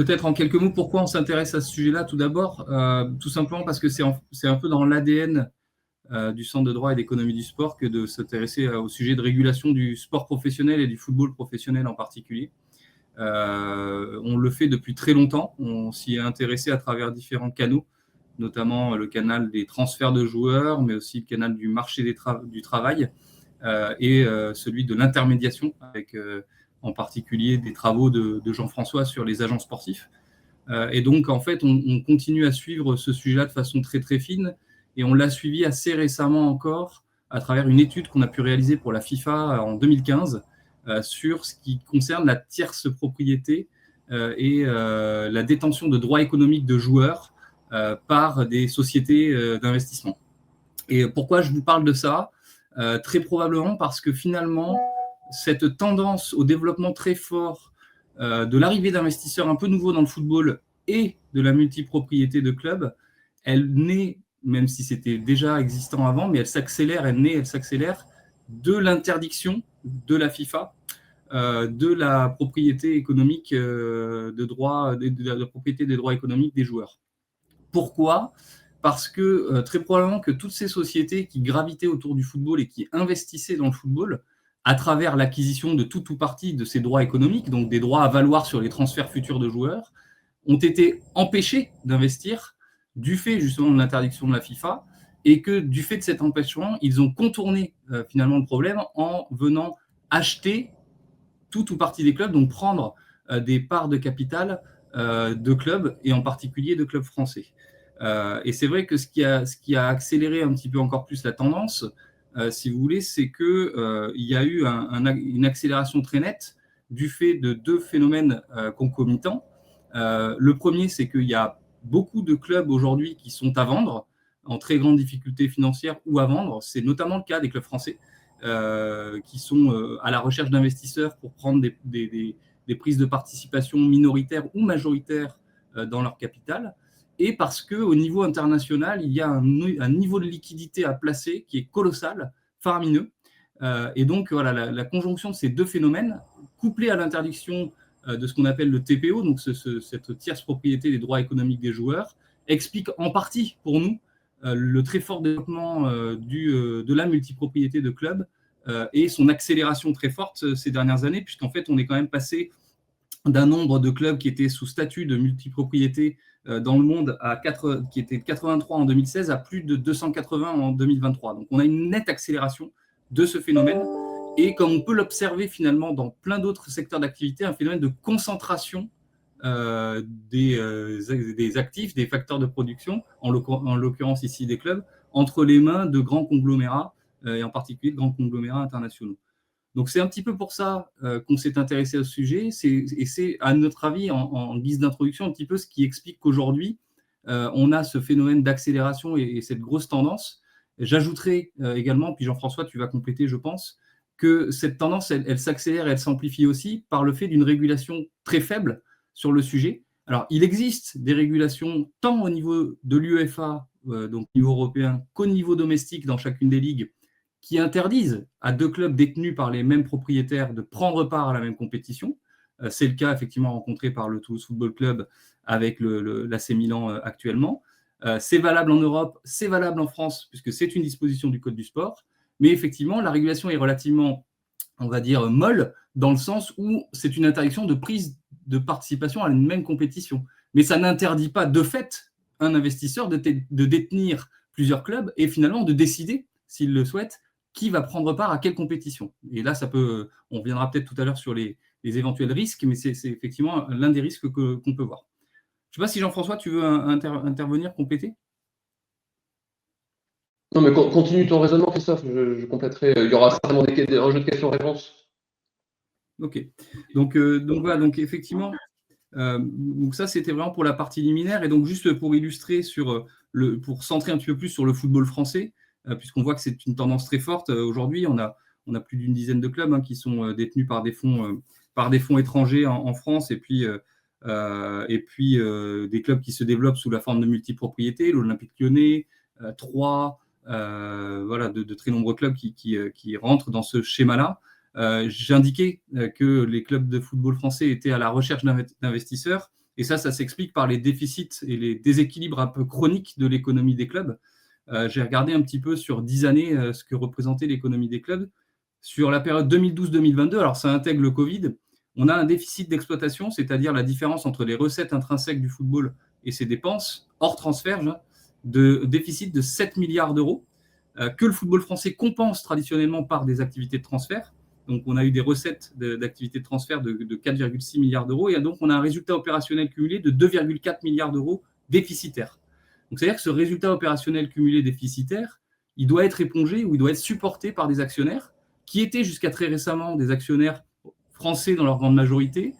peut-être en quelques mots, pourquoi on s'intéresse à ce sujet-là tout d'abord tout simplement parce que c'est un peu dans l'ADN du Centre de droit et d'économie du sport que de s'intéresser au sujet de régulation du sport professionnel et du football professionnel en particulier. On le fait depuis très longtemps, on s'y est intéressé à travers différents canaux, notamment le canal des transferts de joueurs, mais aussi le canal du marché du travail et celui de l'intermédiation, avec en particulier des travaux de Jean-François sur les agents sportifs. Et donc, en fait, on continue à suivre ce sujet-là de façon très, très fine, et on l'a suivi assez récemment encore à travers une étude qu'on a pu réaliser pour la FIFA en 2015 sur ce qui concerne la tierce propriété et la détention de droits économiques de joueurs par des sociétés d'investissement. Et pourquoi je vous parle de ça très probablement parce que finalement, cette tendance au développement très fort de l'arrivée d'investisseurs un peu nouveaux dans le football et de la multipropriété de clubs, elle naît, même si c'était déjà existant avant, mais elle s'accélère de l'interdiction de la FIFA de la propriété économique de la propriété des droits économiques des joueurs. Pourquoi ? Parce que très probablement que toutes ces sociétés qui gravitaient autour du football et qui investissaient dans le football, à travers l'acquisition de tout ou partie de ces droits économiques, donc des droits à valoir sur les transferts futurs de joueurs, ont été empêchés d'investir du fait justement de l'interdiction de la FIFA, et que du fait de cet empêchement, ils ont contourné finalement le problème en venant acheter tout ou partie des clubs, donc prendre des parts de capital de clubs, et en particulier de clubs français. Et c'est vrai que ce qui a accéléré un petit peu encore plus la tendance, si vous voulez, c'est qu'il y a eu une accélération très nette du fait de deux phénomènes concomitants. Le premier, c'est qu'il y a beaucoup de clubs aujourd'hui qui sont à vendre, en très grande difficulté financière ou à vendre. C'est notamment le cas des clubs français qui sont à la recherche d'investisseurs pour prendre des prises de participation minoritaires ou majoritaires dans leur capital. Et parce qu'au niveau international, il y a un niveau de liquidité à placer qui est colossal, faramineux. Et donc, voilà, la conjonction de ces deux phénomènes, couplée à l'interdiction de ce qu'on appelle le TPO, donc cette tierce propriété des droits économiques des joueurs, explique en partie pour nous le très fort développement de la multipropriété de clubs et son accélération très forte ces dernières années, puisqu'en fait, on est quand même passé d'un nombre de clubs qui étaient sous statut de multipropriété dans le monde qui était 83 en 2016 à plus de 280 en 2023. Donc on a une nette accélération de ce phénomène, et comme on peut l'observer finalement dans plein d'autres secteurs d'activité, un phénomène de concentration des actifs, des facteurs de production, en l'occurrence ici des clubs, entre les mains de grands conglomérats, et en particulier de grands conglomérats internationaux. Donc c'est un petit peu pour ça qu'on s'est intéressé au sujet, et c'est à notre avis, en guise d'introduction, un petit peu ce qui explique qu'aujourd'hui, on a ce phénomène d'accélération et cette grosse tendance. J'ajouterai également, puis Jean-François, tu vas compléter, je pense, que cette tendance, elle s'accélère et elle s'amplifie aussi par le fait d'une régulation très faible sur le sujet. Alors, il existe des régulations tant au niveau de l'UEFA, donc au niveau européen, qu'au niveau domestique dans chacune des ligues, qui interdisent à deux clubs détenus par les mêmes propriétaires de prendre part à la même compétition. C'est le cas effectivement rencontré par le Toulouse Football Club avec l'AC Milan actuellement. C'est valable en Europe, c'est valable en France, puisque c'est une disposition du Code du sport. Mais effectivement, la régulation est relativement, on va dire, molle, dans le sens où c'est une interdiction de prise de participation à une même compétition. Mais ça n'interdit pas de fait un investisseur de détenir plusieurs clubs et finalement de décider, s'il le souhaite, qui va prendre part à quelle compétition. Et là, on reviendra peut-être tout à l'heure sur les éventuels risques, mais c'est effectivement l'un des risques qu'on peut voir. Je ne sais pas si Jean-François, tu veux intervenir, compléter ? Non, mais continue ton raisonnement, Christophe, je compléterai. Il y aura certainement un jeu de questions-réponses. Ok. Donc voilà, donc effectivement, donc ça, c'était vraiment pour la partie liminaire. Et donc, juste pour illustrer, pour centrer un petit peu plus sur le football français, puisqu'on voit que c'est une tendance très forte. Aujourd'hui, on a plus d'une dizaine de clubs qui sont détenus par des fonds étrangers en France, et puis des clubs qui se développent sous la forme de multipropriété, l'Olympique Lyonnais, Troyes, voilà, de très nombreux clubs qui rentrent dans ce schéma-là. J'indiquais que les clubs de football français étaient à la recherche d'investisseurs, Et ça s'explique par les déficits et les déséquilibres un peu chroniques de l'économie des clubs. J'ai regardé un petit peu sur 10 années ce que représentait l'économie des clubs. Sur la période 2012-2022, alors ça intègre le Covid, on a un déficit d'exploitation, c'est-à-dire la différence entre les recettes intrinsèques du football et ses dépenses, hors transfert, de déficit de 7 milliards d'euros, que le football français compense traditionnellement par des activités de transfert. Donc, on a eu des recettes d'activités de transfert de 4,6 milliards d'euros et donc on a un résultat opérationnel cumulé de 2,4 milliards d'euros déficitaire. Donc, c'est-à-dire que ce résultat opérationnel cumulé déficitaire, il doit être épongé ou il doit être supporté par des actionnaires qui étaient jusqu'à très récemment des actionnaires français dans leur grande majorité,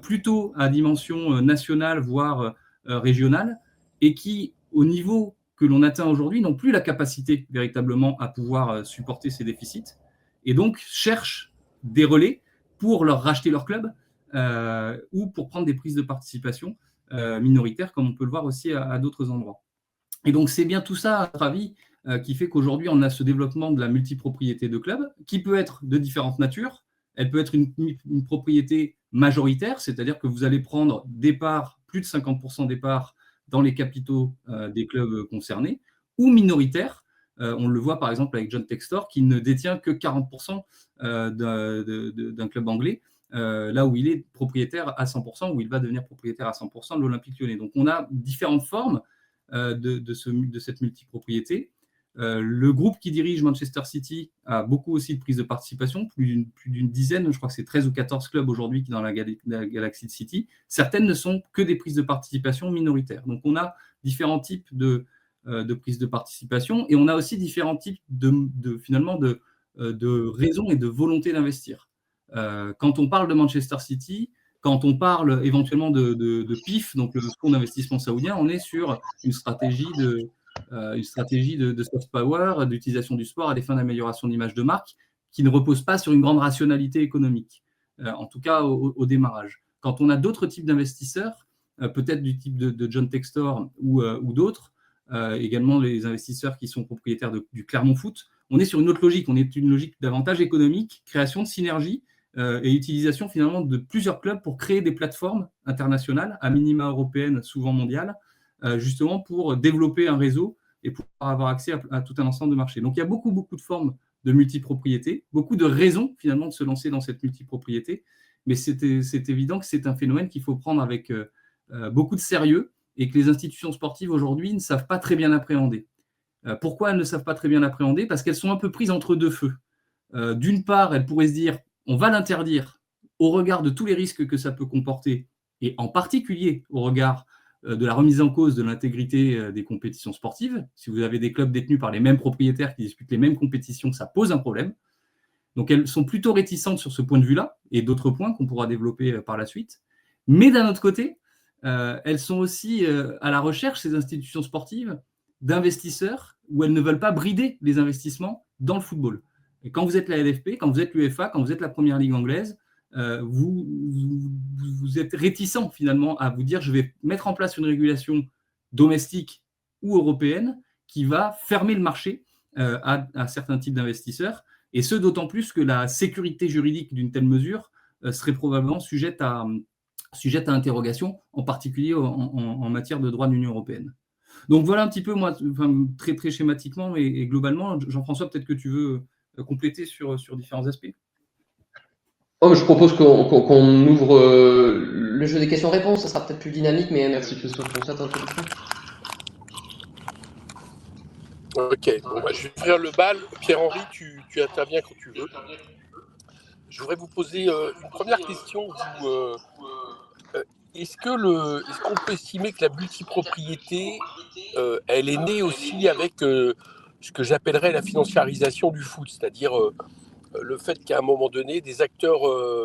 plutôt à dimension nationale, voire régionale, et qui, au niveau que l'on atteint aujourd'hui, n'ont plus la capacité véritablement à pouvoir supporter ces déficits, et donc cherchent des relais pour leur racheter leur club ou pour prendre des prises de participation minoritaires, comme on peut le voir aussi à d'autres endroits. Et donc, c'est bien tout ça, à notre avis, qui fait qu'aujourd'hui, on a ce développement de la multipropriété de clubs, qui peut être de différentes natures. Elle peut être une propriété majoritaire, c'est-à-dire que vous allez prendre des parts, plus de 50% des parts dans les capitaux des clubs concernés, ou minoritaire. On le voit par exemple avec John Textor, qui ne détient que 40% d'un club anglais, là où il est propriétaire à 100%, où il va devenir propriétaire à 100% de l'Olympique Lyonnais. Donc on a différentes formes de cette multipropriété. Le groupe qui dirige Manchester City a beaucoup aussi de prises de participation, plus d'une dizaine, je crois que c'est 13 ou 14 clubs aujourd'hui dans la Galaxy de City. Certaines ne sont que des prises de participation minoritaires. Donc on a différents types de prises de participation et on a aussi différents types finalement de raisons et de volonté d'investir. Quand on parle de Manchester City, quand on parle éventuellement de PIF, donc le fonds d'investissement saoudien, on est sur une stratégie de soft power, d'utilisation du sport à des fins d'amélioration d'image de marque, qui ne repose pas sur une grande rationalité économique, en tout cas au démarrage. Quand on a d'autres types d'investisseurs, peut-être du type de John Textor ou d'autres, également les investisseurs qui sont propriétaires du Clermont Foot, on est sur une autre logique. On est une logique davantage économique, création de synergies, et utilisation finalement de plusieurs clubs pour créer des plateformes internationales, à minima européennes, souvent mondiales, justement pour développer un réseau et pour avoir accès à tout un ensemble de marchés. Donc il y a beaucoup de formes de multipropriété, beaucoup de raisons finalement de se lancer dans cette multipropriété, mais c'est évident que c'est un phénomène qu'il faut prendre avec beaucoup de sérieux et que les institutions sportives aujourd'hui ne savent pas très bien appréhender. Pourquoi elles ne savent pas très bien l'appréhender? Parce qu'elles sont un peu prises entre deux feux. D'une part, elles pourraient se dire on va l'interdire au regard de tous les risques que ça peut comporter, et en particulier au regard de la remise en cause de l'intégrité des compétitions sportives. Si vous avez des clubs détenus par les mêmes propriétaires qui disputent les mêmes compétitions, ça pose un problème. Donc elles sont plutôt réticentes sur ce point de vue-là, et d'autres points qu'on pourra développer par la suite. Mais d'un autre côté, elles sont aussi à la recherche, ces institutions sportives, d'investisseurs où elles ne veulent pas brider les investissements dans le football. Et quand vous êtes la LFP, quand vous êtes l'UEFA, quand vous êtes la Première Ligue anglaise, vous êtes réticent finalement à vous dire je vais mettre en place une régulation domestique ou européenne qui va fermer le marché à certains types d'investisseurs, et ce d'autant plus que la sécurité juridique d'une telle mesure serait probablement sujette à interrogation, en particulier en matière de droit de l'Union européenne. Donc voilà un petit peu, moi, très, très schématiquement et globalement. Jean-François, peut-être que tu veux compléter sur différents aspects. Oh, je propose qu'on ouvre le jeu des questions-réponses, ça sera peut-être plus dynamique, mais merci Christophe pour cette introduction. Ok, bon, je vais ouvrir le bal. Pierre-Henri, tu interviens quand tu veux. Je voudrais vous poser une première question. Est-ce qu'on peut estimer que la multipropriété, elle est née aussi avec ce que j'appellerais la financiarisation du foot, c'est-à-dire le fait qu'à un moment donné, des acteurs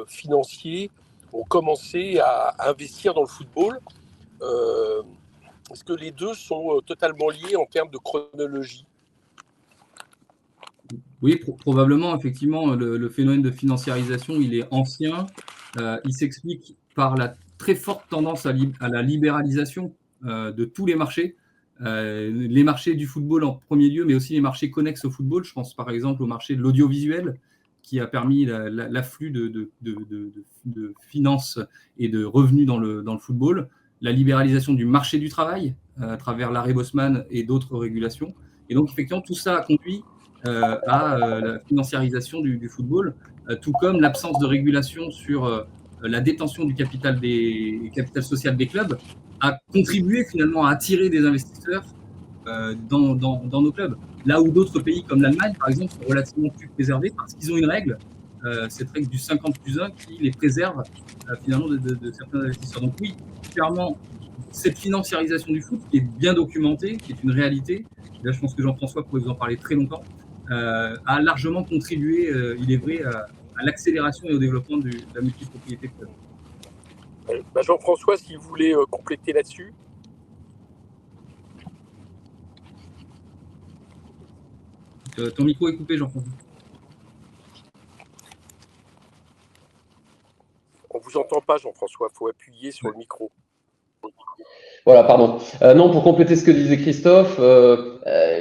financiers ont commencé à investir dans le football. Est-ce que les deux sont totalement liés en termes de chronologie? Oui, probablement, effectivement, le phénomène de financiarisation, il est ancien. Il s'explique par la très forte tendance à la libéralisation de tous les marchés. Les marchés du football en premier lieu, mais aussi les marchés connexes au football. Je pense par exemple au marché de l'audiovisuel, qui a permis l'afflux de finances et de revenus dans le football. la libéralisation du marché du travail à travers l'arrêt Bosman et d'autres régulations. Et donc, effectivement, tout ça a conduit à la financiarisation du football, tout comme l'absence de régulation sur la détention du capital social des clubs a contribué finalement à attirer des investisseurs dans nos clubs. Là où d'autres pays comme l'Allemagne, par exemple, sont relativement plus préservés parce qu'ils ont une règle, cette règle du 50+1 qui les préserve finalement de certains investisseurs. Donc oui, clairement, cette financiarisation du foot qui est bien documentée, qui est une réalité, là je pense que Jean-François pourrait vous en parler très longtemps, a largement contribué, il est vrai, à l'accélération et au développement de la multipropriété club. Jean-François, si vous voulez compléter là-dessus. Ton micro est coupé, Jean-François. On ne vous entend pas, Jean-François, il faut appuyer sur le micro. Voilà, pardon. Non, pour compléter ce que disait Christophe,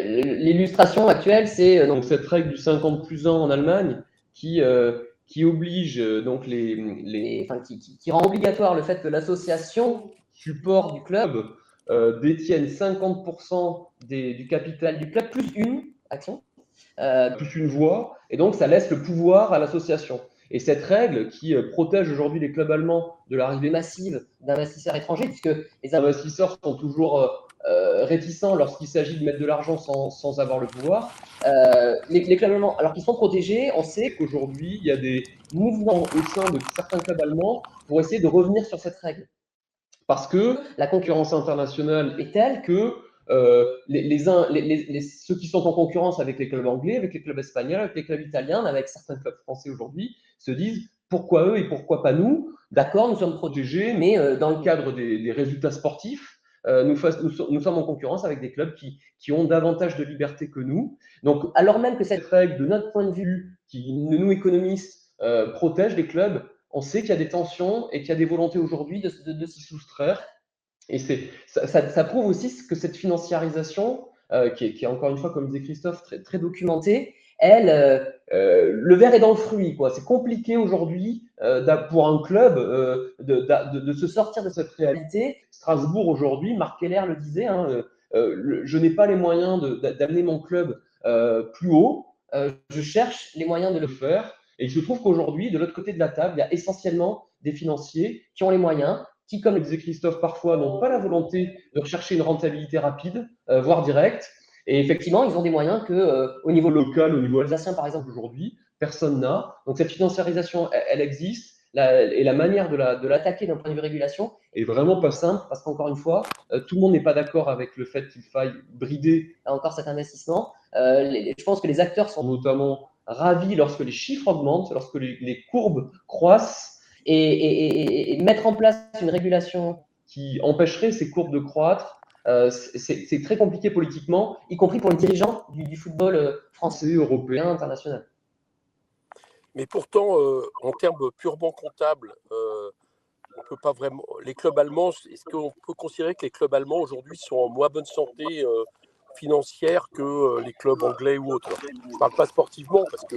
l'illustration actuelle, c'est donc cette règle du 50+1 en Allemagne qui oblige donc qui rend obligatoire le fait que l'association support du club détienne 50% du capital du club plus une action, plus une voix, et donc ça laisse le pouvoir à l'association. Et cette règle qui protège aujourd'hui les clubs allemands de l'arrivée massive d'investisseurs étrangers, puisque les investisseurs sont toujours réticents lorsqu'il s'agit de mettre de l'argent sans avoir le pouvoir. Les clubs allemands, alors qu'ils sont protégés, on sait qu'aujourd'hui, il y a des mouvements au sein de certains clubs allemands pour essayer de revenir sur cette règle. Parce que la concurrence internationale est telle que ceux qui sont en concurrence avec les clubs anglais, avec les clubs espagnols, avec les clubs italiens, avec certains clubs français aujourd'hui, se disent pourquoi eux et pourquoi pas nous? D'accord, nous sommes protégés, mais dans le cadre des résultats sportifs, nous sommes en concurrence avec des clubs qui ont davantage de liberté que nous. Donc, alors même que cette règle, de notre point de vue, qui nous économistes, protège les clubs, on sait qu'il y a des tensions et qu'il y a des volontés aujourd'hui de s'y soustraire. Et ça prouve aussi que cette financiarisation, qui est encore une fois, comme disait Christophe, très, très documentée, le verre est dans le fruit, quoi. C'est compliqué aujourd'hui pour un club de se sortir de cette réalité. Strasbourg aujourd'hui, Marc Keller le disait, hein, je n'ai pas les moyens d'amener mon club plus haut, je cherche les moyens de le faire. Et il se trouve qu'aujourd'hui, de l'autre côté de la table, il y a essentiellement des financiers qui ont les moyens, qui, comme le disait Christophe, parfois n'ont pas la volonté de rechercher une rentabilité rapide, voire directe. Et effectivement, ils ont des moyens qu'au niveau local, au niveau alsacien, par exemple, aujourd'hui, personne n'a. Donc cette financiarisation, elle existe. Et la manière de l'attaquer d'un point de vue régulation est vraiment pas simple, parce qu'encore une fois, tout le monde n'est pas d'accord avec le fait qu'il faille brider encore cet investissement. Je pense que les acteurs sont notamment ravis lorsque les chiffres augmentent, lorsque les courbes croissent, et mettre en place une régulation qui empêcherait ces courbes de croître, c'est très compliqué politiquement, y compris pour les dirigeants du football français, européen, international. Mais pourtant, en termes purement comptables, on peut pas vraiment. Les clubs allemands, est-ce qu'on peut considérer que les clubs allemands aujourd'hui sont en moins bonne santé financière que les clubs anglais ou autres? Je ne parle pas sportivement parce que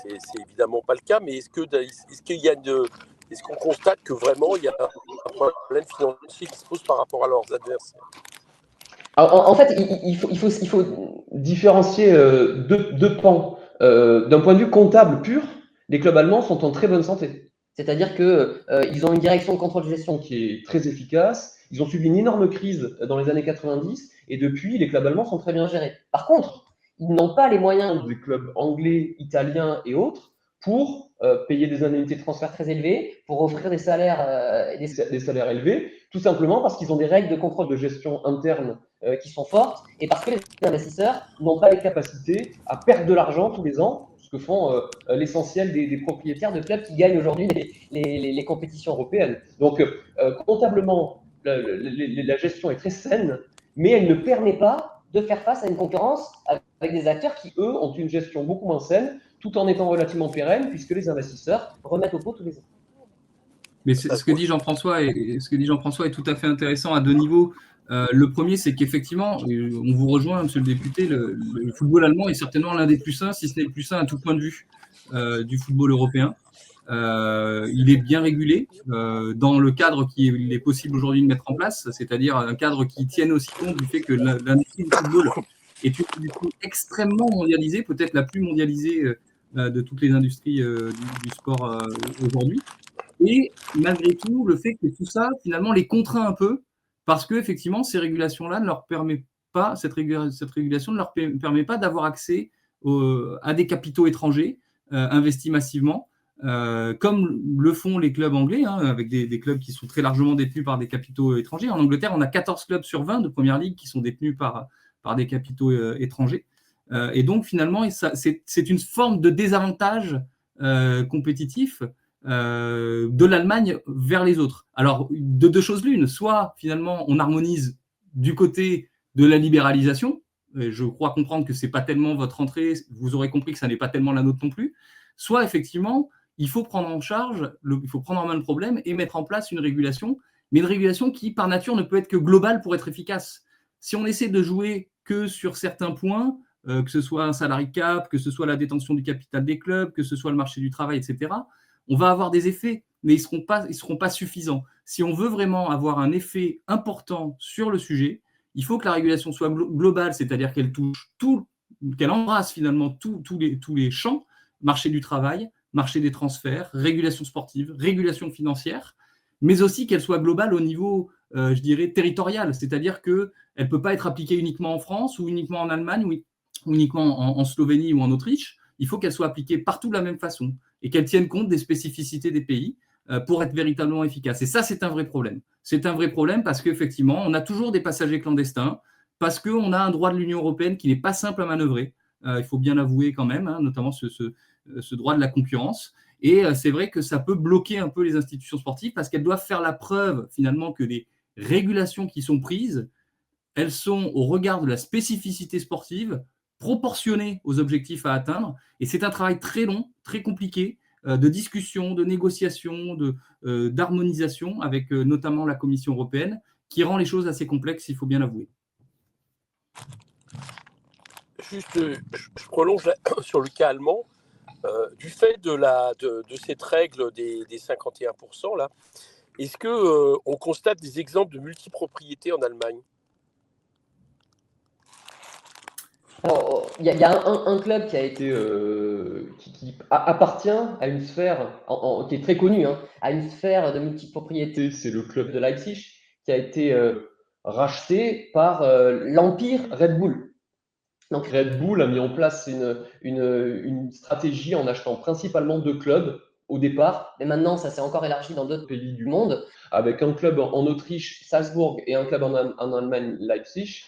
c'est évidemment pas le cas, mais est-ce qu'on constate que vraiment il y a un problème financier qui se pose par rapport à leurs adversaires? Alors, en fait, il faut différencier deux pans. D'un point de vue comptable pur, les clubs allemands sont en très bonne santé. C'est-à-dire qu'ils ont une direction de contrôle de gestion qui est très efficace. Ils ont subi une énorme crise dans les années 90 et depuis, les clubs allemands sont très bien gérés. Par contre, ils n'ont pas les moyens des clubs anglais, italiens et autres pour payer des indemnités de transfert très élevées, pour offrir des salaires, des salaires élevés, tout simplement parce qu'ils ont des règles de contrôle de gestion interne qui sont fortes et parce que les investisseurs n'ont pas les capacités à perdre de l'argent tous les ans, ce que font l'essentiel des propriétaires de clubs qui gagnent aujourd'hui les compétitions européennes. Donc, comptablement, la gestion est très saine, mais elle ne permet pas de faire face à une concurrence avec des acteurs qui, eux, ont une gestion beaucoup moins saine, tout en étant relativement pérennes, puisque les investisseurs remettent au pot tous les ans. Mais ce que dit Jean-François est tout à fait intéressant à deux niveaux. Le premier, c'est qu'effectivement, on vous rejoint, monsieur le député, le football allemand est certainement l'un des plus sains, si ce n'est le plus sain à tout point de vue du football européen. il est bien régulé dans le cadre qu'il est possible aujourd'hui de mettre en place, c'est-à-dire un cadre qui tienne aussi compte du fait que l'industrie du football est une industrie extrêmement mondialisée, peut-être la plus mondialisée de toutes les industries du sport aujourd'hui. Et malgré tout, le fait que tout ça, finalement, les contraint un peu, parce que effectivement, ces régulations-là ne leur permettent pas, cette régulation ne leur permet pas d'avoir accès à des capitaux étrangers investis massivement, comme le font les clubs anglais, hein, avec des clubs qui sont très largement détenus par des capitaux étrangers. En Angleterre, on a 14 clubs sur 20 de Première Ligue qui sont détenus par des capitaux étrangers. Et donc, finalement, c'est une forme de désavantage compétitif de l'Allemagne vers les autres. Alors, de deux choses l'une, soit finalement on harmonise du côté de la libéralisation, et je crois comprendre que ce n'est pas tellement votre entrée, vous aurez compris que ça n'est pas tellement la nôtre non plus, soit effectivement il faut prendre en charge, il faut prendre en main le problème et mettre en place une régulation, mais une régulation qui par nature ne peut être que globale pour être efficace. Si on essaie de jouer que sur certains points, que ce soit un salary cap, que ce soit la détention du capital des clubs, que ce soit le marché du travail, etc., on va avoir des effets, mais ils ne seront pas suffisants. Si on veut vraiment avoir un effet important sur le sujet, il faut que la régulation soit globale, c'est-à-dire qu'elle touche qu'elle embrasse finalement tous les champs, marché du travail, marché des transferts, régulation sportive, régulation financière, mais aussi qu'elle soit globale au niveau, je dirais, territorial, c'est-à-dire qu'elle ne peut pas être appliquée uniquement en France ou uniquement en Allemagne ou uniquement en Slovénie ou en Autriche. Il faut qu'elle soit appliquée partout de la même façon et qu'elle tienne compte des spécificités des pays pour être véritablement efficace. Et ça, c'est un vrai problème. C'est un vrai problème parce qu'effectivement, on a toujours des passagers clandestins, parce qu'on a un droit de l'Union européenne qui n'est pas simple à manœuvrer, il faut bien l'avouer quand même, hein, notamment ce droit de la concurrence. Et c'est vrai que ça peut bloquer un peu les institutions sportives parce qu'elles doivent faire la preuve finalement que les régulations qui sont prises, elles sont au regard de la spécificité sportive, proportionnées aux objectifs à atteindre. Et c'est un travail très long, très compliqué, de discussion, de négociation, d'harmonisation avec notamment la Commission européenne, qui rend les choses assez complexes, il faut bien l'avouer. Juste, je prolonge là, sur le cas allemand. Du fait de cette règle des 51%, là, est-ce qu'on constate des exemples de multipropriété en Allemagne? Alors, il y a un club qui a été qui appartient à une sphère qui est très connue, hein, à une sphère de multipropriété. C'est le club de Leipzig qui a été racheté par l'empire Red Bull. Donc Red Bull a mis en place une stratégie en achetant principalement 2 clubs au départ, mais maintenant ça s'est encore élargi dans d'autres pays du monde, avec un club en Autriche, Salzbourg, et un club en Allemagne, Leipzig.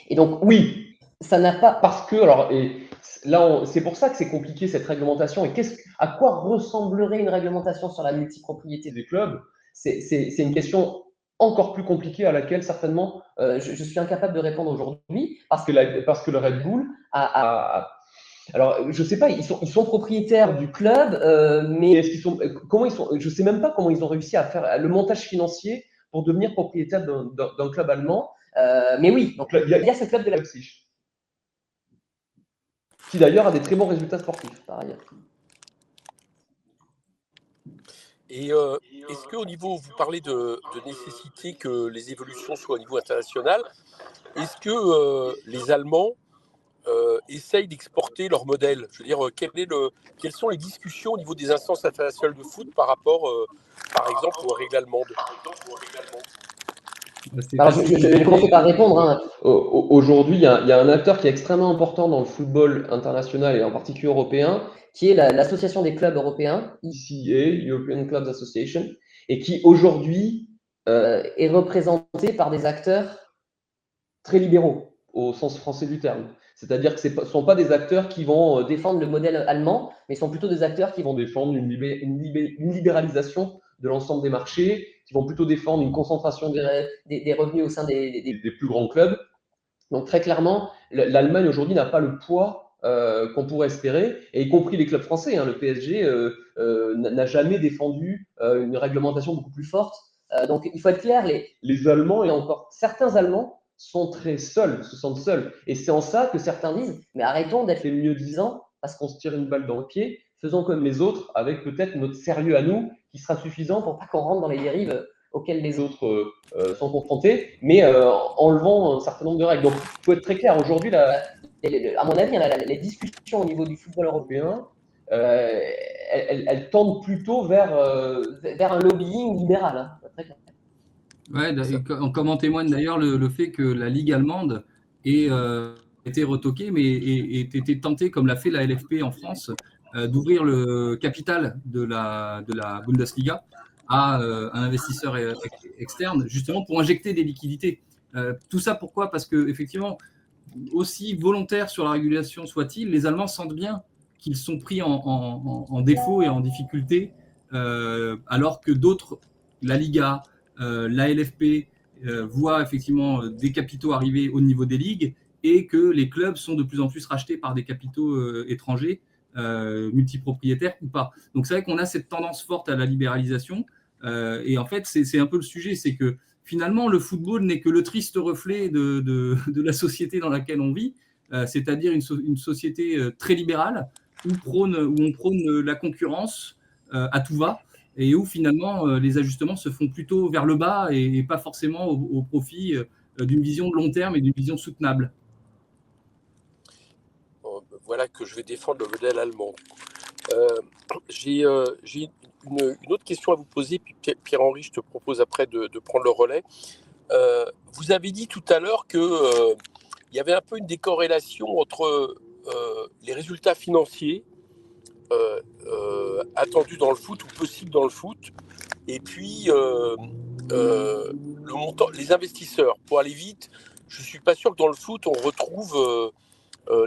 Et donc oui, ça n'a pas, parce que, alors, et là, c'est pour ça que c'est compliqué cette réglementation. Et à quoi ressemblerait une réglementation sur la multipropriété des clubs? C'est une question encore plus compliquée à laquelle certainement je suis incapable de répondre aujourd'hui parce que le Red Bull alors je sais pas, ils sont propriétaires du club, mais est-ce qu'ils sont, comment ils sont, je sais même pas comment ils ont réussi à faire le montage financier pour devenir propriétaire d'un club allemand. Mais oui, donc il y a ce club de Leipzig qui d'ailleurs a des très bons résultats sportifs par ailleurs. Et est-ce qu'au niveau, vous parlez de nécessité que les évolutions soient au niveau international, est-ce que les Allemands essayent d'exporter leur modèle? Je veux dire, quelles sont les discussions au niveau des instances internationales de foot par rapport, par exemple, aux règles allemandes? Alors, je vais commencer par répondre, hein. Aujourd'hui, il y a un acteur qui est extrêmement important dans le football international et en particulier européen, qui est l'association des clubs européens, ECA, European Clubs Association, et qui aujourd'hui est représentée par des acteurs très libéraux, au sens français du terme. C'est-à-dire que ce ne sont pas des acteurs qui vont défendre le modèle allemand, mais sont plutôt des acteurs qui vont défendre une libéralisation de l'ensemble des marchés, qui vont plutôt défendre une concentration des revenus au sein des plus grands clubs. Donc très clairement, l'Allemagne aujourd'hui n'a pas le poids qu'on pourrait espérer, et y compris les clubs français. Hein, le PSG n'a jamais défendu une réglementation beaucoup plus forte. Donc il faut être clair, les Allemands, et encore certains Allemands, sont très seuls, se sentent seuls. Et c'est en ça que certains disent, mais arrêtons d'être les mieux-disants parce qu'on se tire une balle dans le pied. faisons comme les autres, avec peut-être notre sérieux à nous, qui sera suffisant pour pas qu'on rentre dans les dérives auxquelles les autres sont confrontés, mais en levant un certain nombre de règles. Donc, il faut être très clair. Aujourd'hui, à mon avis, les discussions au niveau du football européen, elles tendent plutôt vers un lobbying libéral. Hein, très clair. Ouais, comme en témoigne d'ailleurs le fait que la Ligue allemande ait été retoquée, mais ait été tentée, comme l'a fait la LFP en France, d'ouvrir le capital de la Bundesliga à un investisseur externe, justement pour injecter des liquidités. Tout ça pourquoi? Parce que effectivement, aussi volontaires sur la régulation soit-il, les Allemands sentent bien qu'ils sont pris en défaut et en difficulté, alors que d'autres, la Liga, la LFP, voient effectivement des capitaux arriver au niveau des ligues et que les clubs sont de plus en plus rachetés par des capitaux étrangers, multipropriétaires ou pas. Donc c'est vrai qu'on a cette tendance forte à la libéralisation, et en fait c'est un peu le sujet, c'est que finalement, le football n'est que le triste reflet de la société dans laquelle on vit, c'est-à-dire une société très libérale où on prône la concurrence à tout va et où finalement les ajustements se font plutôt vers le bas et pas forcément au profit d'une vision de long terme et d'une vision soutenable. Voilà que je vais défendre le modèle allemand. J'ai une autre question à vous poser, puis Pierre-Henri, je te propose après de prendre le relais. Vous avez dit tout à l'heure qu'il y avait un peu une décorrélation entre les résultats financiers attendus dans le foot ou possibles dans le foot, et puis le montant, les investisseurs. Pour aller vite, je ne suis pas sûr que dans le foot, on retrouve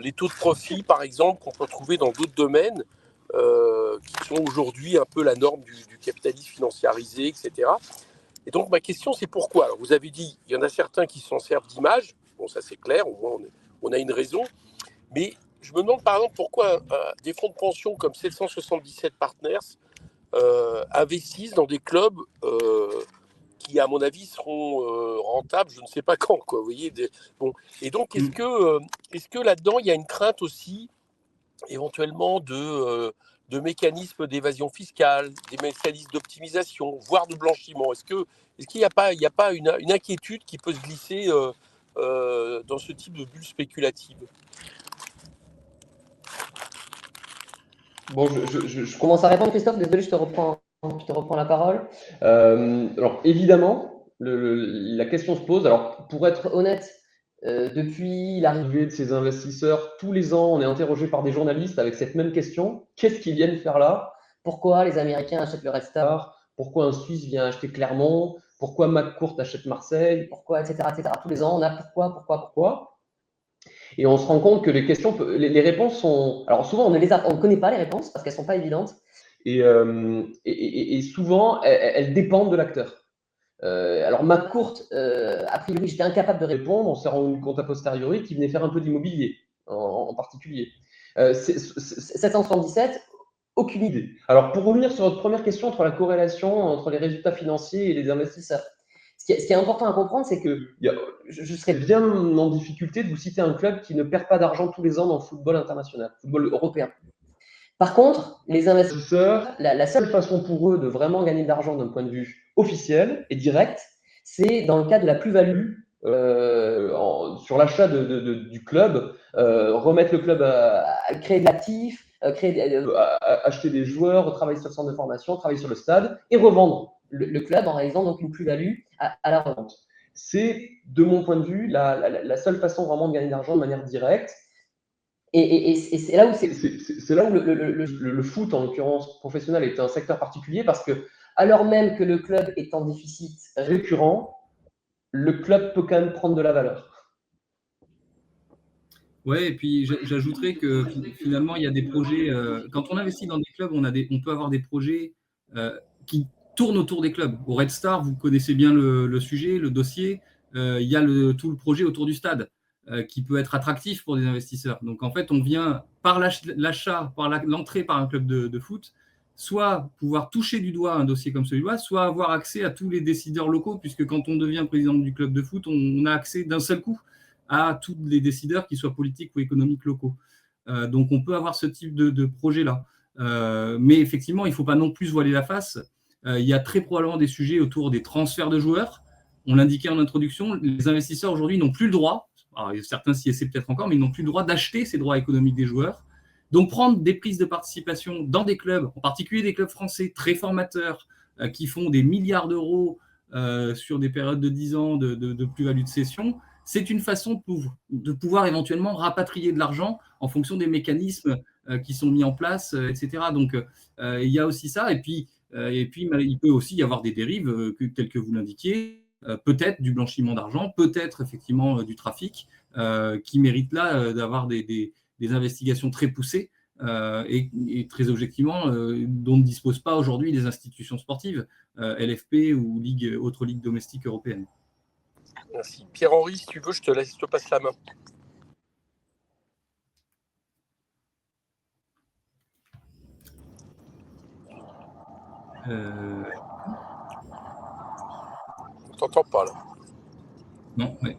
les taux de profit, par exemple, qu'on peut trouver dans d'autres domaines, qui sont aujourd'hui un peu la norme du capitalisme financiarisé, etc. Et donc, ma question, c'est pourquoi? Alors, vous avez dit, il y en a certains qui s'en servent d'image. Bon, ça, c'est clair, au moins, on a une raison. Mais je me demande, par exemple, pourquoi des fonds de pension comme 777 Partners investissent dans des clubs qui, à mon avis, seront rentables, je ne sais pas quand, quoi. Vous voyez, bon. Et donc, est-ce que là-dedans, il y a une crainte aussi, éventuellement, de mécanismes d'évasion fiscale, des mécanismes d'optimisation, voire de blanchiment? Est-ce qu'il n'y a pas une inquiétude qui peut se glisser dans ce type de bulle spéculative? Bon, je commence à répondre, Christophe. Désolé, je te reprends la parole. Alors, évidemment, la question se pose. Alors, pour être honnête, depuis l'arrivée de ces investisseurs, tous les ans, on est interrogé par des journalistes avec cette même question. Qu'est-ce qu'ils viennent faire là? Pourquoi les Américains achètent le Red Star? Pourquoi un Suisse vient acheter Clermont? Pourquoi McCourt achète Marseille? Pourquoi, etc., etc. Tous les ans, on a pourquoi? Et on se rend compte que les réponses sont. Alors souvent, on ne connaît pas les réponses parce qu'elles ne sont pas évidentes. Et souvent, elles dépendent de l'acteur. Alors McCourt, a priori, j'étais incapable de répondre. On s'est rendu compte a posteriori qu'il venait faire un peu d'immobilier en particulier. 777, aucune idée. Alors pour revenir sur votre première question entre la corrélation entre les résultats financiers et les investisseurs. Ce qui est important à comprendre, c'est que je serais bien en difficulté de vous citer un club qui ne perd pas d'argent tous les ans dans le football international, football européen. Par contre, les investisseurs, la seule façon pour eux de vraiment gagner de l'argent d'un point de vue officiel et direct, c'est dans le cas de la plus-value sur l'achat du club, remettre le club à créer de l'actif, acheter des joueurs, travailler sur le centre de formation, travailler sur le stade et revendre le club en réalisant donc une plus-value à la revente. C'est, de mon point de vue, la seule façon vraiment de gagner de l'argent de manière directe. Et c'est là où, le foot, en l'occurrence professionnel, est un secteur particulier parce que, alors même que le club est en déficit récurrent, le club peut quand même prendre de la valeur. Ouais, et puis j'ajouterais que finalement, il y a des projets. Quand on investit dans des clubs, on peut avoir des projets qui tournent autour des clubs. Au Red Star, vous connaissez bien le sujet, le dossier. Il y a tout le projet autour du stade qui peut être attractif pour des investisseurs. Donc en fait, on vient par l'achat, par l'entrée par un club de foot, soit pouvoir toucher du doigt un dossier comme celui-là, soit avoir accès à tous les décideurs locaux, puisque quand on devient président du club de foot, on a accès d'un seul coup à tous les décideurs, qu'ils soient politiques ou économiques locaux. Donc on peut avoir ce type de projet-là. Mais effectivement, il ne faut pas non plus se voiler la face. Il y a très probablement des sujets autour des transferts de joueurs. On l'indiquait en introduction, les investisseurs aujourd'hui n'ont plus le droit, alors certains s'y essaient peut-être encore, mais ils n'ont plus le droit d'acheter ces droits économiques des joueurs. Donc prendre des prises de participation dans des clubs, en particulier des clubs français très formateurs, qui font des milliards d'euros sur des périodes de 10 ans de plus-value de cession, c'est une façon de pouvoir éventuellement rapatrier de l'argent en fonction des mécanismes qui sont mis en place, etc. Donc il y a aussi ça. Et puis, il peut aussi y avoir des dérives telles que vous l'indiquiez, peut-être du blanchiment d'argent, peut-être effectivement du trafic, qui méritent là d'avoir des investigations très poussées et très objectivement dont ne disposent pas aujourd'hui les institutions sportives, LFP ou autres ligues domestiques européennes. Merci. Pierre-Henri, si tu veux, je te passe la main. On t'entend pas là. Non, ouais.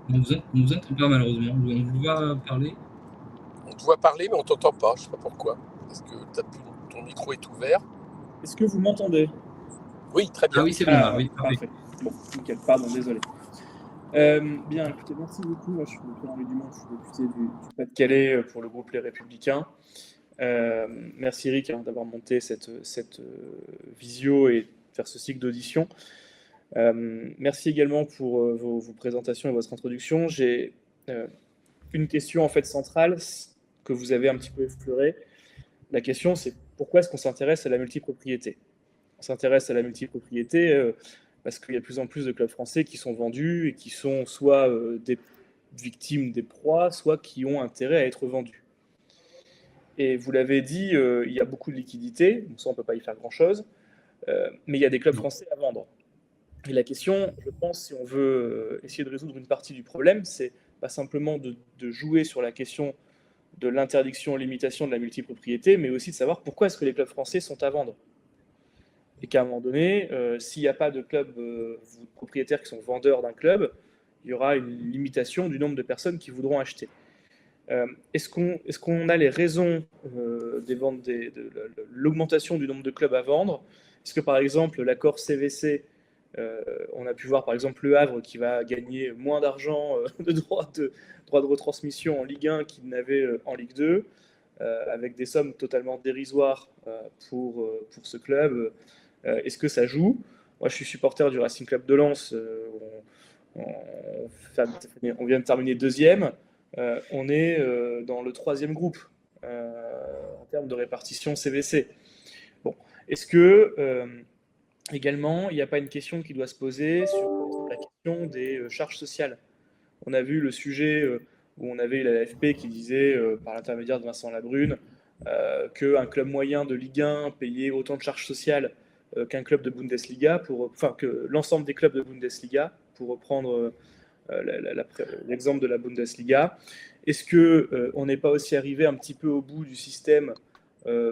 On vous entend pas malheureusement. On vous voit parler. On te voit parler, mais on t'entend pas. Je sais pas pourquoi. Est-ce que ton micro est ouvert? Est-ce que vous m'entendez? Oui, très bien. Ah oui, c'est bon là. Oui, parfait. Bon, nickel. Pardon, désolé. Bien, écoutez, merci beaucoup. Moi, je suis Pierre-Henri Dumont, je suis député du Pas-de-Calais pour le groupe Les Républicains. Merci Eric d'avoir monté cette visio et faire ce cycle d'audition. Merci également pour vos présentations et votre introduction. J'ai une question en fait centrale que vous avez un petit peu effleurée. La question, c'est pourquoi est-ce qu'on s'intéresse à la multipropriété? On s'intéresse à la multipropriété parce qu'il y a de plus en plus de clubs français qui sont vendus et qui sont soit des victimes des proies, soit qui ont intérêt à être vendus. Et vous l'avez dit, il y a beaucoup de liquidités, donc ça on ne peut pas y faire grand-chose, mais il y a des clubs français à vendre. Et la question, je pense, si on veut essayer de résoudre une partie du problème, c'est pas simplement de jouer sur la question de l'interdiction et limitation de la multipropriété, mais aussi de savoir pourquoi est-ce que les clubs français sont à vendre. Et qu'à un moment donné, s'il n'y a pas de clubs propriétaires qui sont vendeurs d'un club, il y aura une limitation du nombre de personnes qui voudront acheter. Est-ce qu'on a les raisons de l'augmentation du nombre de clubs à vendre? Est-ce que par exemple l'accord CVC, on a pu voir par exemple Le Havre qui va gagner moins d'argent de droits de retransmission en Ligue 1 qu'il n'avait en Ligue 2, avec des sommes totalement dérisoires pour ce club? Est-ce que ça joue? Moi, je suis supporter du Racing Club de Lens. On vient de terminer deuxième. On est dans le troisième groupe en termes de répartition CVC. Bon, est-ce que également, il n'y a pas une question qui doit se poser sur la question des charges sociales? On a vu le sujet où on avait la LFP qui disait, par l'intermédiaire de Vincent Labrune, qu'un club moyen de Ligue 1 payait autant de charges sociales qu'un club de Bundesliga, que l'ensemble des clubs de Bundesliga, pour reprendre l'exemple de la Bundesliga. Est-ce qu'on n'est pas aussi arrivé un petit peu au bout du système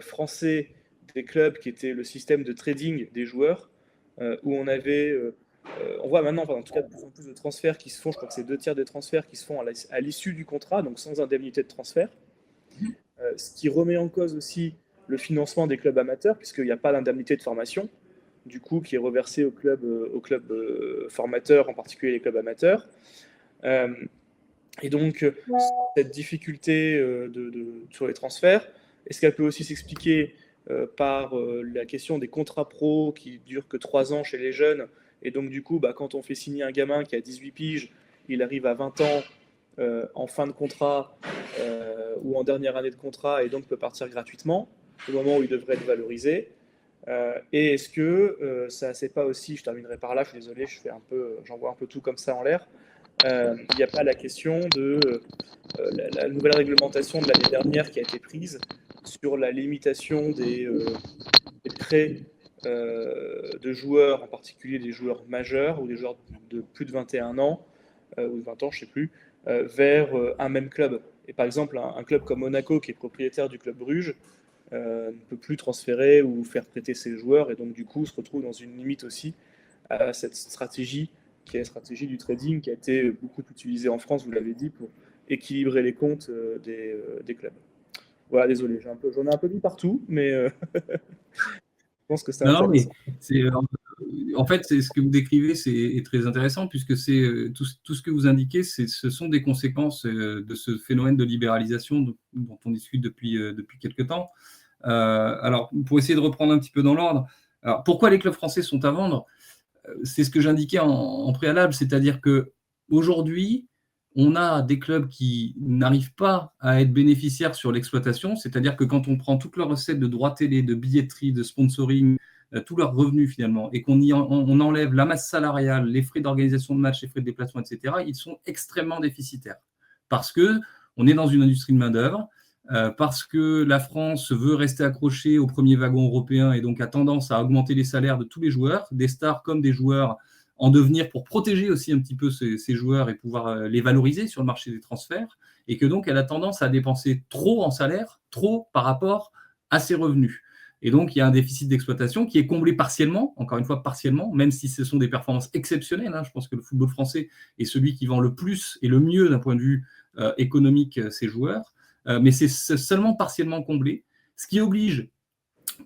français des clubs qui était le système de trading des joueurs, où on avait... on voit maintenant, en tout cas, de plus en plus de transferts qui se font, je crois que c'est 2/3 des transferts qui se font à l'issue du contrat, donc sans indemnité de transfert, ce qui remet en cause aussi le financement des clubs amateurs, puisqu'il n'y a pas d'indemnité de formation, du coup, qui est reversée aux clubs formateurs, en particulier les clubs amateurs. Et donc, cette difficulté sur les transferts, est-ce qu'elle peut aussi s'expliquer par la question des contrats pro qui durent que 3 ans chez les jeunes, et donc du coup, quand on fait signer un gamin qui a 18 piges, il arrive à 20 ans en fin de contrat ou en dernière année de contrat, et donc peut partir gratuitement au moment où il devrait être valorisé. Et est-ce que ça, c'est pas aussi, je terminerai par là, je suis désolé, j'envoie un peu tout comme ça en l'air, il n'y a pas la question de la nouvelle réglementation de l'année dernière qui a été prise sur la limitation des prêts de joueurs, en particulier des joueurs majeurs ou des joueurs de plus de 21 ans, ou de 20 ans, je ne sais plus, vers un même club. Et par exemple, un club comme Monaco, qui est propriétaire du club Bruges, ne peut plus transférer ou faire prêter ses joueurs, et donc du coup se retrouve dans une limite aussi à cette stratégie qui est la stratégie du trading qui a été beaucoup utilisée en France, vous l'avez dit, pour équilibrer les comptes des clubs. Voilà, désolé, j'en ai un peu dit partout, mais je pense que c'est Non, mais intéressant. en fait, c'est ce que vous décrivez est très intéressant puisque c'est tout ce que vous indiquez, ce sont des conséquences de ce phénomène de libéralisation dont on discute depuis quelques temps. Alors, pour essayer de reprendre un petit peu dans l'ordre, alors pourquoi les clubs français sont à vendre? C'est ce que j'indiquais en préalable, c'est-à-dire que aujourd'hui, on a des clubs qui n'arrivent pas à être bénéficiaires sur l'exploitation, c'est-à-dire que quand on prend toutes leurs recettes de droits télé, de billetterie, de sponsoring, tous leurs revenus finalement, et on enlève la masse salariale, les frais d'organisation de matchs, les frais de déplacement, etc., ils sont extrêmement déficitaires. Parce qu'on est dans une industrie de main-d'œuvre, parce que la France veut rester accrochée au premier wagon européen et donc a tendance à augmenter les salaires de tous les joueurs, des stars comme des joueurs en devenir, pour protéger aussi un petit peu ces joueurs et pouvoir les valoriser sur le marché des transferts, et que donc elle a tendance à dépenser trop en salaire, trop par rapport à ses revenus. Et donc il y a un déficit d'exploitation qui est comblé partiellement, encore une fois partiellement, même si ce sont des performances exceptionnelles. Je pense que le football français est celui qui vend le plus et le mieux d'un point de vue économique ses joueurs. Mais c'est seulement partiellement comblé, ce qui oblige,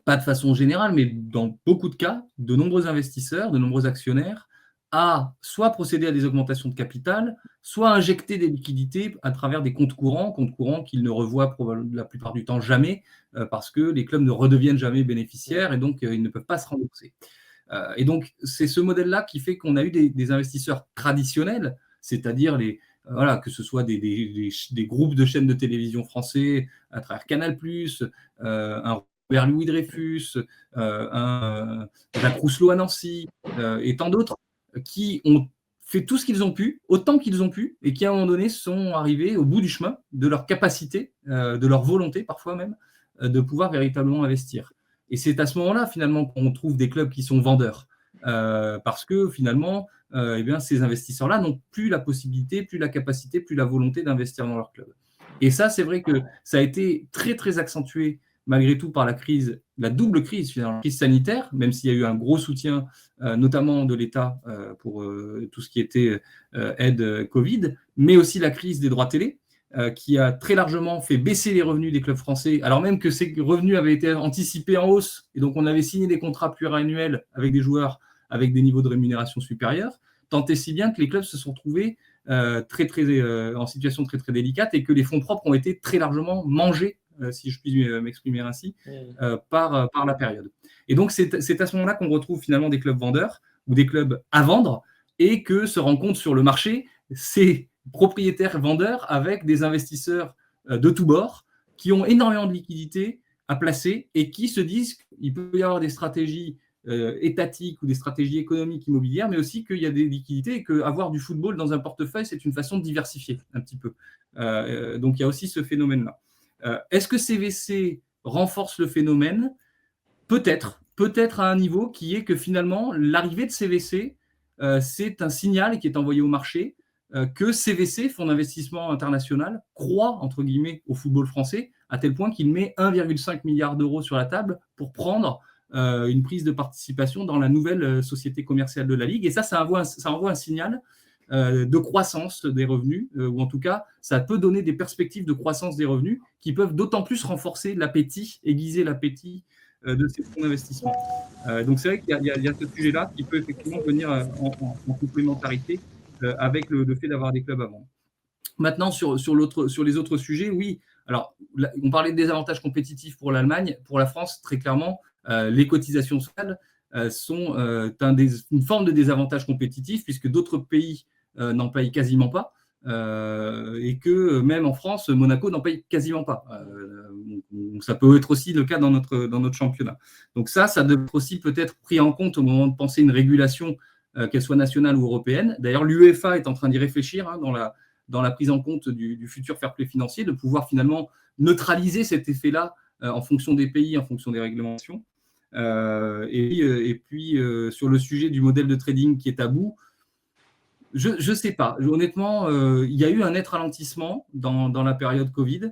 pas de façon générale, mais dans beaucoup de cas, de nombreux investisseurs, de nombreux actionnaires, à soit procéder à des augmentations de capital, soit injecter des liquidités à travers des comptes courants qu'ils ne revoient la plupart du temps jamais, parce que les clubs ne redeviennent jamais bénéficiaires et donc ils ne peuvent pas se rembourser. Et donc c'est ce modèle-là qui fait qu'on a eu des investisseurs traditionnels, c'est-à-dire que ce soit des groupes de chaînes de télévision français à travers Canal+, un Robert Louis Dreyfus, un Jacques Rousselot à Nancy, et tant d'autres, qui ont fait tout ce qu'ils ont pu, autant qu'ils ont pu, et qui à un moment donné sont arrivés au bout du chemin de leur capacité, de leur volonté parfois même, de pouvoir véritablement investir. Et c'est à ce moment-là finalement qu'on trouve des clubs qui sont vendeurs, parce que finalement ces investisseurs-là n'ont plus la possibilité, plus la capacité, plus la volonté d'investir dans leur club. Et ça, c'est vrai que ça a été très très accentué malgré tout par la double crise, finalement, la crise sanitaire, même s'il y a eu un gros soutien, notamment de l'État pour tout ce qui était aide Covid, mais aussi la crise des droits télé, qui a très largement fait baisser les revenus des clubs français, alors même que ces revenus avaient été anticipés en hausse, et donc on avait signé des contrats pluriannuels avec des joueurs avec des niveaux de rémunération supérieurs, tant et si bien que les clubs se sont trouvés en situation très très délicate et que les fonds propres ont été très largement mangés, si je puis m'exprimer ainsi, par la période. Et donc c'est à ce moment-là qu'on retrouve finalement des clubs vendeurs ou des clubs à vendre, et que se rencontrent sur le marché ces propriétaires vendeurs avec des investisseurs de tous bords qui ont énormément de liquidités à placer et qui se disent qu'il peut y avoir des stratégies étatiques ou des stratégies économiques immobilières, mais aussi qu'il y a des liquidités et qu'avoir du football dans un portefeuille, c'est une façon de diversifier un petit peu. Donc il y a aussi ce phénomène-là. Est-ce que CVC renforce le phénomène? Peut-être à un niveau qui est que finalement, l'arrivée de CVC, c'est un signal qui est envoyé au marché que CVC, Fonds d'investissement international, croit, entre guillemets, au football français, à tel point qu'il met 1,5 milliard d'euros sur la table pour prendre une prise de participation dans la nouvelle société commerciale de la Ligue. Et ça envoie un signal de croissance des revenus, ou en tout cas, ça peut donner des perspectives de croissance des revenus qui peuvent d'autant plus renforcer l'appétit, aiguiser l'appétit de ces fonds d'investissement. Donc c'est vrai qu'il y a ce sujet-là qui peut effectivement venir en complémentarité avec le fait d'avoir des clubs à vendre. Maintenant, sur les autres sujets, oui. Alors, on parlait de désavantages compétitifs pour l'Allemagne. Pour la France, très clairement, les cotisations sociales sont une forme de désavantage compétitif, puisque d'autres pays n'en payent quasiment pas, et que même en France, Monaco n'en paye quasiment pas. Ça peut être aussi le cas dans notre championnat. Donc ça doit être aussi peut-être pris en compte au moment de penser une régulation, qu'elle soit nationale ou européenne. D'ailleurs, l'UEFA est en train d'y réfléchir dans la prise en compte du futur fair play financier, de pouvoir finalement neutraliser cet effet-là en fonction des pays, en fonction des réglementations. Et puis, sur le sujet du modèle de trading qui est à bout, je ne sais pas. Honnêtement, il y a eu un net ralentissement dans la période Covid,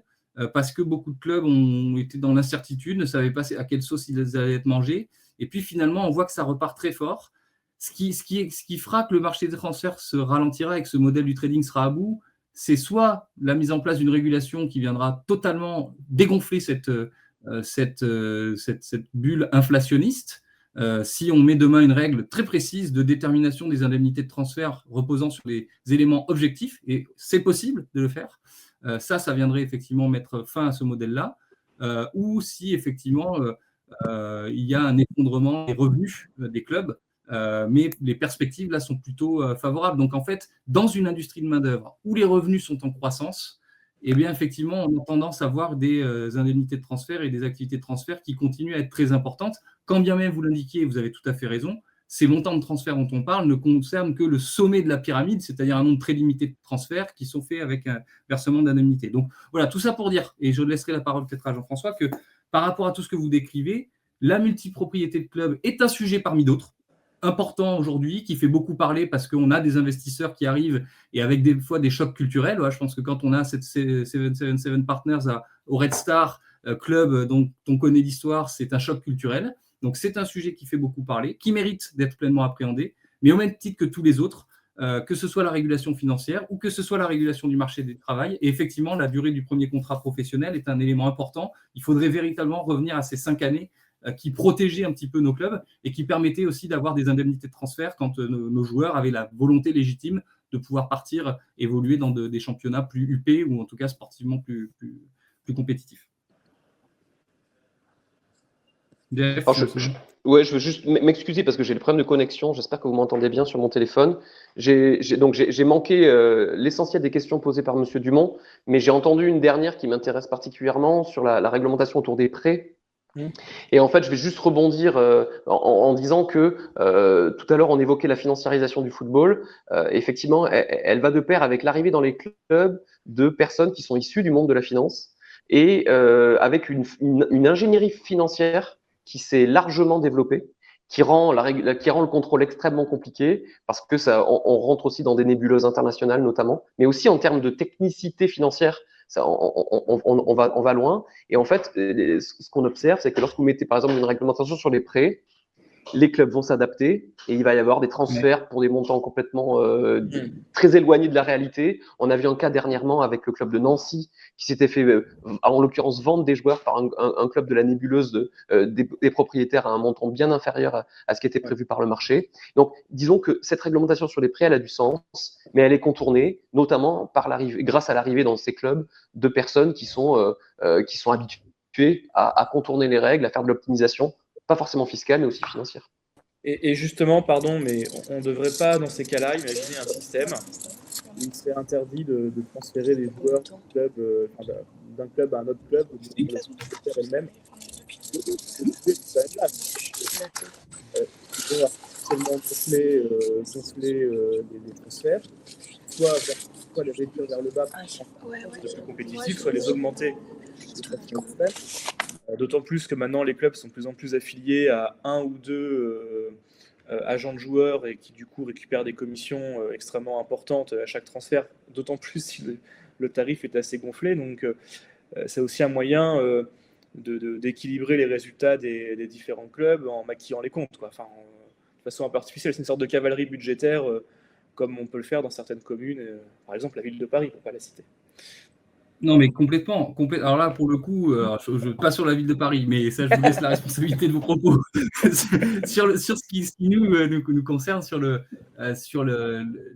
parce que beaucoup de clubs ont été dans l'incertitude, ne savaient pas à quelle sauce ils allaient être mangés. Et puis finalement, on voit que ça repart très fort. Ce qui fera que le marché des transferts se ralentira et que ce modèle du trading sera à bout, c'est soit la mise en place d'une régulation qui viendra totalement dégonfler cette bulle inflationniste. Si on met demain une règle très précise de détermination des indemnités de transfert reposant sur des éléments objectifs, et c'est possible de le faire, ça viendrait effectivement mettre fin à ce modèle-là, ou si effectivement il y a un effondrement des revenus des clubs, mais les perspectives là sont plutôt favorables. Donc en fait, dans une industrie de main-d'œuvre où les revenus sont en croissance, eh bien effectivement, on a tendance à voir des indemnités de transfert et des activités de transfert qui continuent à être très importantes. Quand bien même vous l'indiquiez, vous avez tout à fait raison, ces montants de transfert dont on parle ne concernent que le sommet de la pyramide, c'est-à-dire un nombre très limité de transferts qui sont faits avec un versement d'indemnité. Donc voilà, tout ça pour dire, et je laisserai la parole peut-être à Jean-François, que par rapport à tout ce que vous décrivez, la multipropriété de club est un sujet parmi d'autres, important aujourd'hui, qui fait beaucoup parler parce qu'on a des investisseurs qui arrivent et avec des fois des chocs culturels. Ouais, je pense que quand on a cette 777 Partners au Red Star Club dont on connaît l'histoire, c'est un choc culturel. Donc c'est un sujet qui fait beaucoup parler, qui mérite d'être pleinement appréhendé, mais au même titre que tous les autres, que ce soit la régulation financière ou que ce soit la régulation du marché du travail. Et effectivement, la durée du premier contrat professionnel est un élément important. Il faudrait véritablement revenir à ces 5 années qui protégeaient un petit peu nos clubs et qui permettaient aussi d'avoir des indemnités de transfert quand nos joueurs avaient la volonté légitime de pouvoir partir évoluer dans des championnats plus huppés ou en tout cas sportivement plus compétitifs. Alors, je veux juste m'excuser parce que j'ai le problème de connexion. J'espère que vous m'entendez bien sur mon téléphone. J'ai manqué l'essentiel des questions posées par Monsieur Dumont, mais j'ai entendu une dernière qui m'intéresse particulièrement sur la réglementation autour des prêts. Et en fait, je vais juste rebondir en disant que tout à l'heure, on évoquait la financiarisation du football. Effectivement, elle va de pair avec l'arrivée dans les clubs de personnes qui sont issues du monde de la finance et avec une ingénierie financière qui s'est largement développée, qui rend le contrôle extrêmement compliqué parce que on rentre aussi dans des nébuleuses internationales notamment, mais aussi en termes de technicité financière. On va loin. Et en fait, ce qu'on observe, c'est que lorsque vous mettez par exemple une réglementation sur les prêts, les clubs vont s'adapter et il va y avoir des transferts pour des montants complètement très éloignés de la réalité. On a vu un cas dernièrement avec le club de Nancy qui s'était fait, en l'occurrence, vendre des joueurs par un club de la nébuleuse des propriétaires à un montant bien inférieur à ce qui était prévu par le marché. Donc, disons que cette réglementation sur les prêts, elle a du sens, mais elle est contournée, notamment grâce à l'arrivée dans ces clubs de personnes qui sont habituées à contourner les règles, à faire de l'optimisation, pas forcément fiscale, mais aussi financière. Et justement, pardon, mais on ne devrait pas, dans ces cas-là, imaginer un système où il serait interdit de transférer les joueurs d'un club à un autre club, ou de la société elle-même. Ils vont artificiellement gonfler les transferts, soit les réduire vers le bas pour être plus compétitifs, soit les augmenter de façon extrême. D'autant plus que maintenant les clubs sont de plus en plus affiliés à un ou deux agents de joueurs et qui du coup récupèrent des commissions extrêmement importantes à chaque transfert, d'autant plus si le tarif est assez gonflé. Donc c'est aussi un moyen d'équilibrer les résultats des différents clubs en maquillant les comptes, quoi. Enfin, de façon un peu artificielle, c'est une sorte de cavalerie budgétaire comme on peut le faire dans certaines communes, par exemple la ville de Paris, pour ne pas la citer. Non, mais complètement. Alors là, pour le coup, je pas sur la ville de Paris, mais ça, je vous laisse la responsabilité de vos propos. sur ce qui nous concerne, sur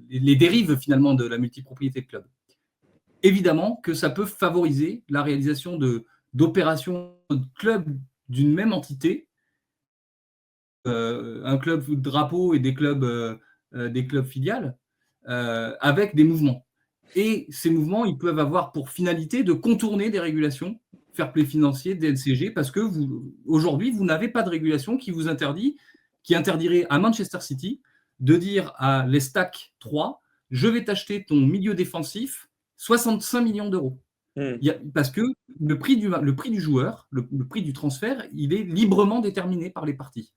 les dérives finalement de la multipropriété de club. Évidemment que ça peut favoriser la réalisation d'opérations de clubs d'une même entité, un club de drapeau et des clubs filiales, avec des mouvements. Et ces mouvements, ils peuvent avoir pour finalité de contourner des régulations, fair play financier, DNCG, parce que aujourd'hui, vous n'avez pas de régulation qui interdirait à Manchester City de dire à l'Estac 3, je vais t'acheter ton milieu défensif 65 millions d'euros. Parce que le prix du joueur, le prix du transfert, il est librement déterminé par les parties.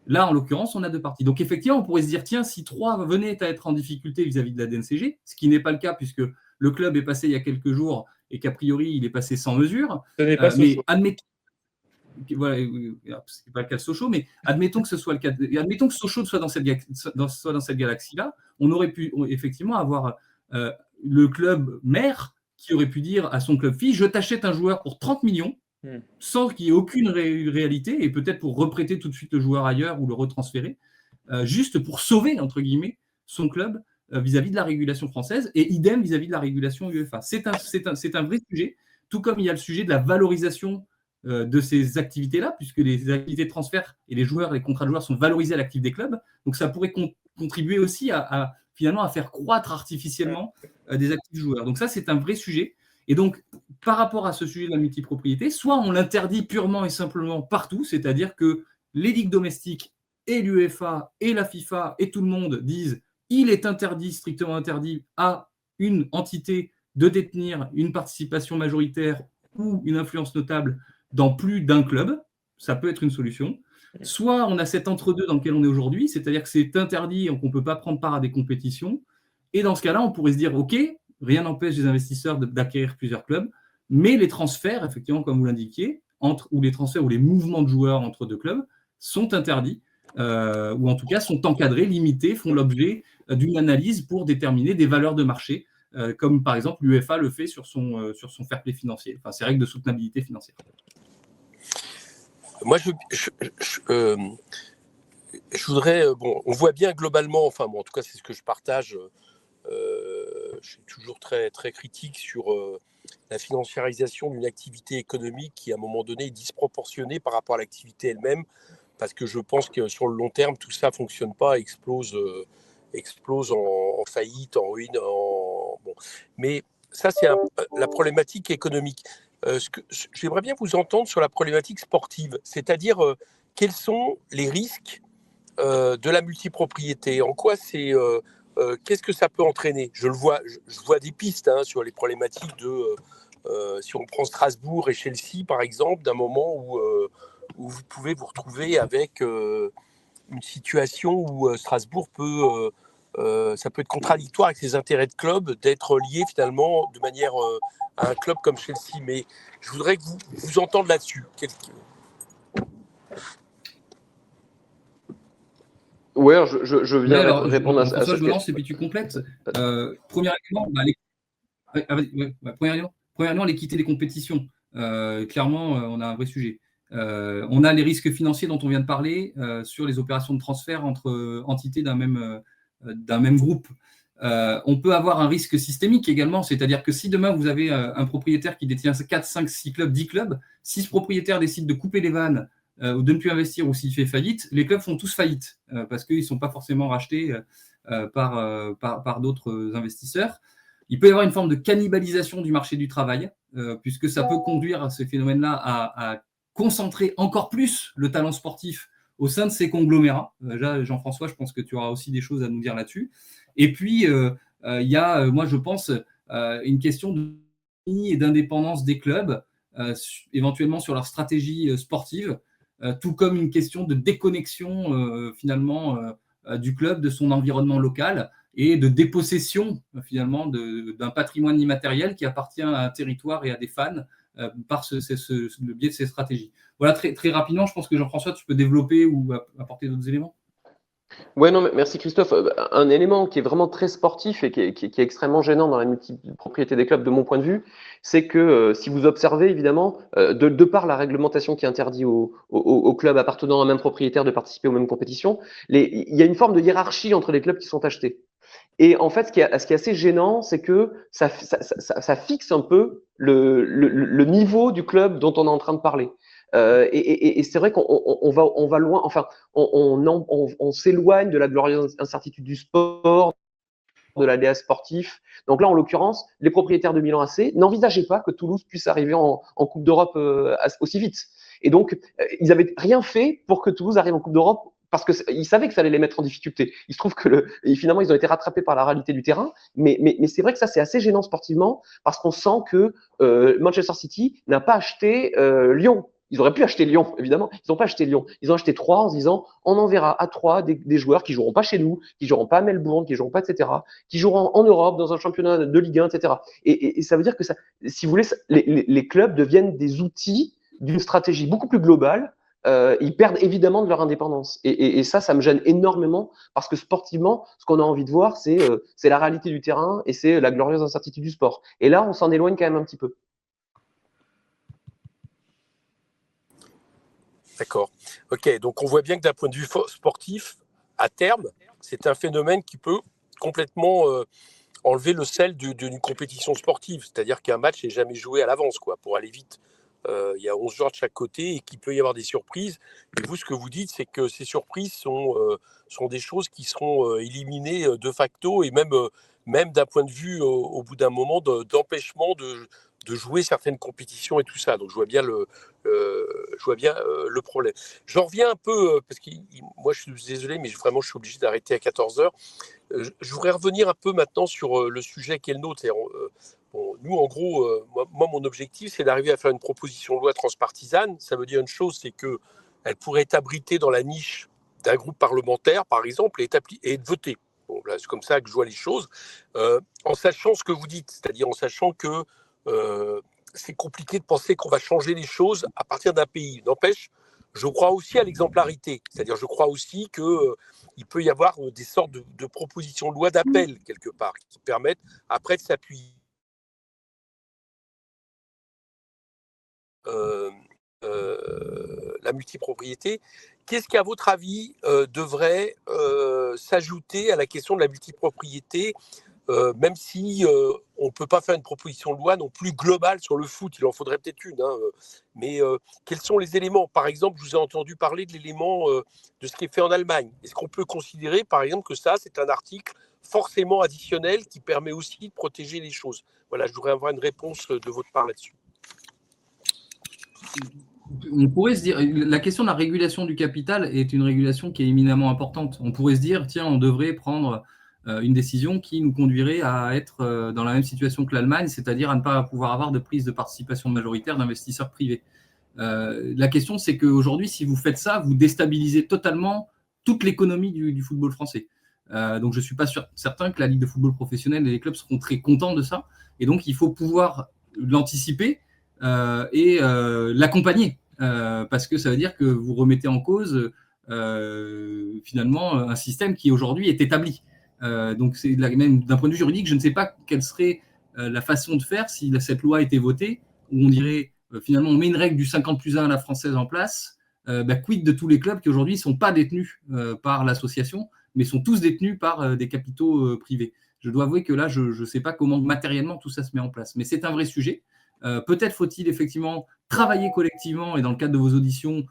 Là, en l'occurrence, on a deux parties. Donc, effectivement, on pourrait se dire, tiens, si 3 venait à être en difficulté vis-à-vis de la DNCG, ce qui n'est pas le cas puisque le club est passé il y a quelques jours et qu'a priori, il est passé sans mesure. Ce n'est pas mais admettons. voilà, c'est pas le cas de Sochaux, mais admettons que ce soit le cas, admettons que Sochaux soit dans cette galaxie-là, on aurait pu effectivement avoir le club mère qui aurait pu dire à son club fille, je t'achète un joueur pour 30 millions, sans qu'il y ait aucune réalité, et peut-être pour reprêter tout de suite le joueur ailleurs ou le retransférer, juste pour sauver, entre guillemets, son club vis-à-vis de la régulation française, et idem vis-à-vis de la régulation UEFA. C'est un vrai sujet, tout comme il y a le sujet de la valorisation de ces activités-là, puisque les activités de transfert et les joueurs, les contrats de joueurs sont valorisés à l'actif des clubs. Donc ça pourrait contribuer aussi finalement à faire croître artificiellement des actifs joueurs. Donc ça, c'est un vrai sujet. Et donc, par rapport à ce sujet de la multipropriété, soit on l'interdit purement et simplement partout, c'est-à-dire que les ligues domestiques et l'UEFA et la FIFA et tout le monde disent il est interdit, strictement interdit à une entité de détenir une participation majoritaire ou une influence notable dans plus d'un club, ça peut être une solution. Soit on a cet entre-deux dans lequel on est aujourd'hui, c'est-à-dire que c'est interdit et qu'on ne peut pas prendre part à des compétitions. Et dans ce cas-là, on pourrait se dire, OK, rien n'empêche les investisseurs d'acquérir plusieurs clubs, mais les transferts, effectivement, comme vous l'indiquiez, ou les transferts ou les mouvements de joueurs entre deux clubs sont interdits, ou en tout cas sont encadrés, limités, font l'objet d'une analyse pour déterminer des valeurs de marché, comme par exemple l'UEFA le fait sur son fair play financier, enfin ses règles de soutenabilité financière. Moi, je voudrais, on voit bien globalement, en tout cas, c'est ce que je partage. Je suis toujours très, très critique sur la financiarisation d'une activité économique qui, à un moment donné, est disproportionnée par rapport à l'activité elle-même, parce que je pense que sur le long terme, tout ça ne fonctionne pas, explose en faillite, en ruine. Mais ça, c'est la problématique économique. J'aimerais bien vous entendre sur la problématique sportive, c'est-à-dire quels sont les risques de la multipropriété, en quoi c'est, qu'est-ce que ça peut entraîner. Je vois des pistes sur les problématiques de, si on prend Strasbourg et Chelsea par exemple, d'un moment où vous pouvez vous retrouver avec une situation où Strasbourg peut ça peut être contradictoire avec ses intérêts de club d'être lié finalement de manière à un club comme Chelsea. Mais je voudrais que vous entendiez là-dessus. Oui, je viens répondre à ça. François, je me lance et puis tu complètes. Premier élément, l'équité des compétitions. Clairement, on a un vrai sujet. On a les risques financiers dont on vient de parler sur les opérations de transfert entre entités d'un même groupe. On peut avoir un risque systémique également, c'est-à-dire que si demain vous avez un propriétaire qui détient 4, 5, 6 clubs, 10 clubs, si ce propriétaire décide de couper les vannes ou de ne plus investir ou s'il fait faillite, les clubs font tous faillite parce qu'ils ne sont pas forcément rachetés par d'autres investisseurs. Il peut y avoir une forme de cannibalisation du marché du travail puisque ça peut conduire à ces phénomènes-là à concentrer encore plus le talent sportif au sein de ces conglomérats. Jean-François, je pense que tu auras aussi des choses à nous dire là-dessus. Et puis, il y a, moi, je pense, une question d'autonomie et d'indépendance des clubs, éventuellement sur leur stratégie sportive, tout comme une question de déconnexion, finalement, du club, de son environnement local et de dépossession, finalement, d'un patrimoine immatériel qui appartient à un territoire et à des fans par le biais de ces stratégies. Voilà, très, très rapidement, je pense que Jean-François, tu peux développer ou apporter d'autres éléments. Oui, non, merci Christophe. Un élément qui est vraiment très sportif et qui est extrêmement gênant dans la multipropriété des clubs, de mon point de vue, c'est que si vous observez, évidemment, de par la réglementation qui interdit aux clubs appartenant à un même propriétaire de participer aux mêmes compétitions, il y a une forme de hiérarchie entre les clubs qui sont achetés. Et en fait, ce qui est assez gênant, c'est que ça fixe un peu le niveau du club dont on est en train de parler. Et c'est vrai qu'on va loin, enfin, on s'éloigne de la glorieuse incertitude du sport, de l'ADA sportif. Donc là, en l'occurrence, les propriétaires de Milan AC n'envisageaient pas que Toulouse puisse arriver en Coupe d'Europe aussi vite. Et donc, ils n'avaient rien fait pour que Toulouse arrive en Coupe d'Europe parce qu'ils savaient que ça allait les mettre en difficulté. Il se trouve que finalement, ils ont été rattrapés par la réalité du terrain. Mais c'est vrai que ça, c'est assez gênant sportivement parce qu'on sent que Manchester City n'a pas acheté Lyon. Ils auraient pu acheter Lyon, évidemment. Ils n'ont pas acheté Lyon. Ils ont acheté 3 en se disant on enverra à 3 des joueurs qui joueront pas chez nous, qui joueront pas à Melbourne, qui joueront pas, etc., qui joueront en Europe, dans un championnat de Ligue 1, etc. Et ça veut dire que ça, si vous voulez, les clubs deviennent des outils d'une stratégie beaucoup plus globale, ils perdent évidemment de leur indépendance. Et ça me gêne énormément parce que sportivement, ce qu'on a envie de voir, c'est la réalité du terrain et c'est la glorieuse incertitude du sport. Et là, on s'en éloigne quand même un petit peu. D'accord. Ok, donc on voit bien que d'un point de vue sportif, à terme, c'est un phénomène qui peut complètement enlever le sel d'une compétition sportive. C'est-à-dire qu'un match n'est jamais joué à l'avance, quoi, pour aller vite. Il y a 11 joueurs de chaque côté et qu'il peut y avoir des surprises. Et vous, ce que vous dites, c'est que ces surprises sont des choses qui seront éliminées de facto et même d'un point de vue, au bout d'un moment, d'empêchement de jouer certaines compétitions et tout ça. Donc je vois bien le problème. J'en reviens un peu, parce que moi je suis désolé, mais vraiment je suis obligé d'arrêter à 14h. Je voudrais revenir un peu maintenant sur le sujet qui est le nôtre. Bon, nous, en gros, moi, mon objectif, c'est d'arriver à faire une proposition de loi transpartisane. Ça veut dire une chose, c'est qu'elle pourrait être abritée dans la niche d'un groupe parlementaire, par exemple, et être votée. Bon, là, c'est comme ça que je vois les choses, en sachant ce que vous dites, c'est-à-dire en sachant que c'est compliqué de penser qu'on va changer les choses à partir d'un pays. N'empêche, je crois aussi à l'exemplarité, c'est-à-dire je crois aussi qu'il peut y avoir des sortes de propositions de loi d'appel, quelque part, qui permettent après de s'appuyer la multipropriété. Qu'est-ce qui, à votre avis, devrait s'ajouter à la question de la multipropriété, même si on ne peut pas faire une proposition de loi non plus globale sur le foot, il en faudrait peut-être une, hein, mais quels sont les éléments? Par exemple, je vous ai entendu parler de l'élément de ce qui est fait en Allemagne. Est-ce qu'on peut considérer, par exemple, que ça, c'est un article forcément additionnel qui permet aussi de protéger les choses? Voilà, je voudrais avoir une réponse de votre part là-dessus. On pourrait se dire, la question de la régulation du capital est une régulation qui est éminemment importante. On pourrait se dire, tiens, on devrait prendre une décision qui nous conduirait à être dans la même situation que l'Allemagne, c'est-à-dire à ne pas pouvoir avoir de prise de participation majoritaire d'investisseurs privés. La question, c'est qu'aujourd'hui, si vous faites ça, vous déstabilisez totalement toute l'économie du football français. Donc, je ne suis pas certain que la Ligue de football professionnel et les clubs seront très contents de ça. Et donc, il faut pouvoir l'anticiper et l'accompagner, parce que ça veut dire que vous remettez en cause finalement un système qui aujourd'hui est établi. Donc, même d'un point de vue juridique, je ne sais pas quelle serait la façon de faire si cette loi était votée, où on dirait finalement on met une règle du 50+1 à la française en place, quid de tous les clubs qui aujourd'hui ne sont pas détenus par l'association, mais sont tous détenus par des capitaux privés. Je dois avouer que là, je ne sais pas comment matériellement tout ça se met en place, mais c'est un vrai sujet. Peut-être faut-il effectivement travailler collectivement et dans le cadre de vos auditions,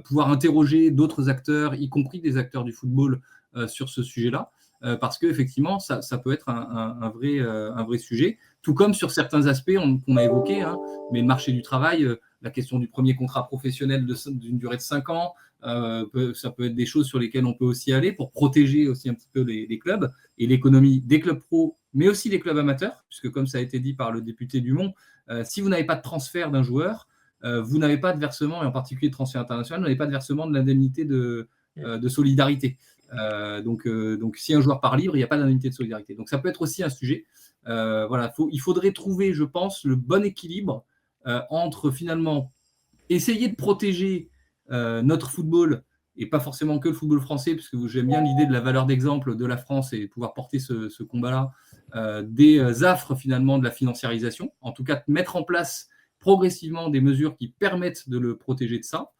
pouvoir interroger d'autres acteurs, y compris des acteurs du football, sur ce sujet-là, parce qu'effectivement, ça peut être un vrai sujet, tout comme sur certains aspects qu'on a évoqués, hein, mais le marché du travail, la question du premier contrat professionnel d'une durée de 5 ans, ça peut être des choses sur lesquelles on peut aussi aller pour protéger aussi un petit peu les clubs et l'économie des clubs pro, mais aussi des clubs amateurs, puisque comme ça a été dit par le député Dumont, si vous n'avez pas de transfert d'un joueur, vous n'avez pas de versement, et en particulier de transfert international, vous n'avez pas de versement de l'indemnité de solidarité. Donc, si un joueur part libre, il n'y a pas d'indemnité de solidarité. Donc, ça peut être aussi un sujet. Voilà, il faudrait trouver, je pense, le bon équilibre entre finalement essayer de protéger notre football, et pas forcément que le football français, parce que j'aime bien l'idée de la valeur d'exemple de la France et pouvoir porter ce combat-là, des affres finalement de la financiarisation, en tout cas de mettre en place progressivement des mesures qui permettent de le protéger de ça,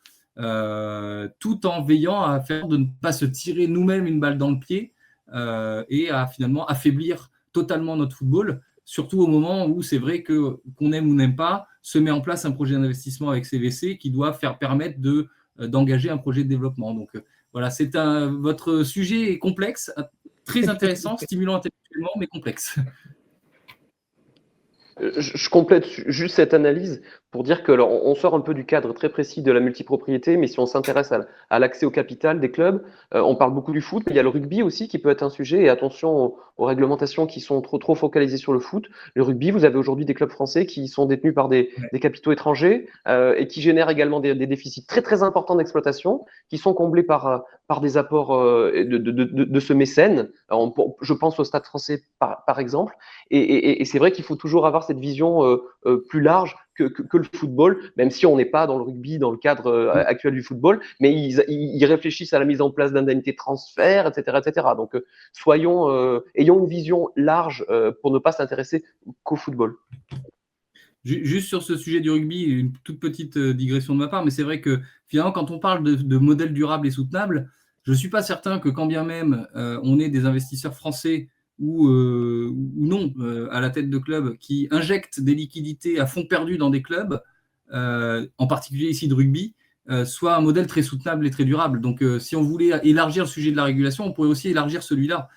tout en veillant à faire de ne pas se tirer nous-mêmes une balle dans le pied et à finalement affaiblir totalement notre football, surtout au moment où c'est vrai qu'on aime ou n'aime pas, se met en place un projet d'investissement avec CVC qui doit permettre d'engager un projet de développement. Donc voilà, votre sujet est complexe, très intéressant, stimulant intellectuellement, mais complexe. Je complète juste cette analyse pour dire que on sort un peu du cadre très précis de la multipropriété, mais si on s'intéresse à l'accès au capital des clubs, on parle beaucoup du foot, mais il y a le rugby aussi qui peut être un sujet, et attention aux réglementations qui sont trop focalisées sur le foot. Le rugby, vous avez aujourd'hui des clubs français qui sont détenus par des capitaux étrangers et qui génèrent également des déficits très importants d'exploitation, qui sont comblés par des apports de ce mécène. Je pense au Stade français par exemple, et c'est vrai qu'il faut toujours avoir cette vision plus large que le football, même si on n'est pas dans le rugby, dans le cadre actuel du football, mais ils réfléchissent à la mise en place d'indemnités de transfert, etc., etc. Donc, ayons une vision large pour ne pas s'intéresser qu'au football. Juste sur ce sujet du rugby, une toute petite digression de ma part, mais c'est vrai que finalement, quand on parle de modèle durable et soutenable, je ne suis pas certain que quand bien même on ait des investisseurs français ou non à la tête de clubs qui injectent des liquidités à fond perdu dans des clubs, en particulier ici de rugby, soit un modèle très soutenable et très durable. Donc si on voulait élargir le sujet de la régulation, on pourrait aussi élargir celui-là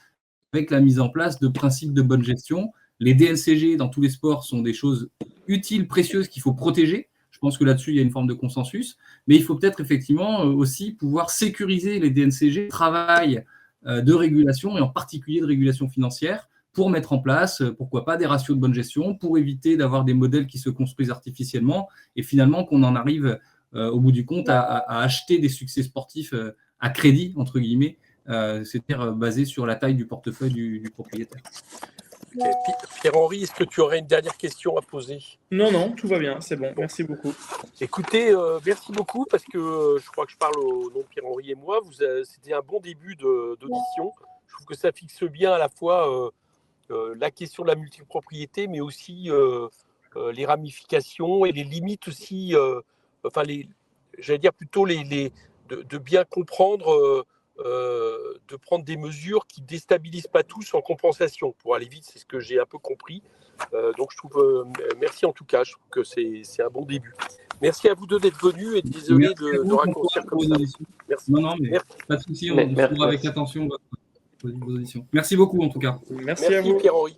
avec la mise en place de principes de bonne gestion. Les DNCG dans tous les sports sont des choses utiles, précieuses qu'il faut protéger. Je pense que là-dessus, il y a une forme de consensus. Mais il faut peut-être effectivement aussi pouvoir sécuriser les DNCG, travail de régulation et en particulier de régulation financière pour mettre en place, pourquoi pas, des ratios de bonne gestion, pour éviter d'avoir des modèles qui se construisent artificiellement et finalement qu'on en arrive au bout du compte à acheter des succès sportifs à crédit, entre guillemets, c'est-à-dire basé sur la taille du portefeuille du propriétaire. Okay. Pierre-Henri, est-ce que tu aurais une dernière question à poser? Non, tout va bien, c'est bon. Merci beaucoup. Écoutez, merci beaucoup parce que je crois que je parle au nom de Pierre-Henri et moi. C'était un bon début d'audition. Je trouve que ça fixe bien à la fois la question de la multipropriété, mais aussi les ramifications et les limites aussi, j'allais dire plutôt de bien comprendre, de prendre des mesures qui ne déstabilisent pas tous en compensation. Pour aller vite, c'est ce que j'ai un peu compris. Donc je trouve, merci en tout cas, je trouve que c'est un bon début. Merci à vous deux d'être venus et désolé de raccourcir comme ça. Merci. Non, mais merci. Pas de souci, on suivra avec attention vos auditions. Merci beaucoup en tout cas. Merci à vous. Pierre-Henri.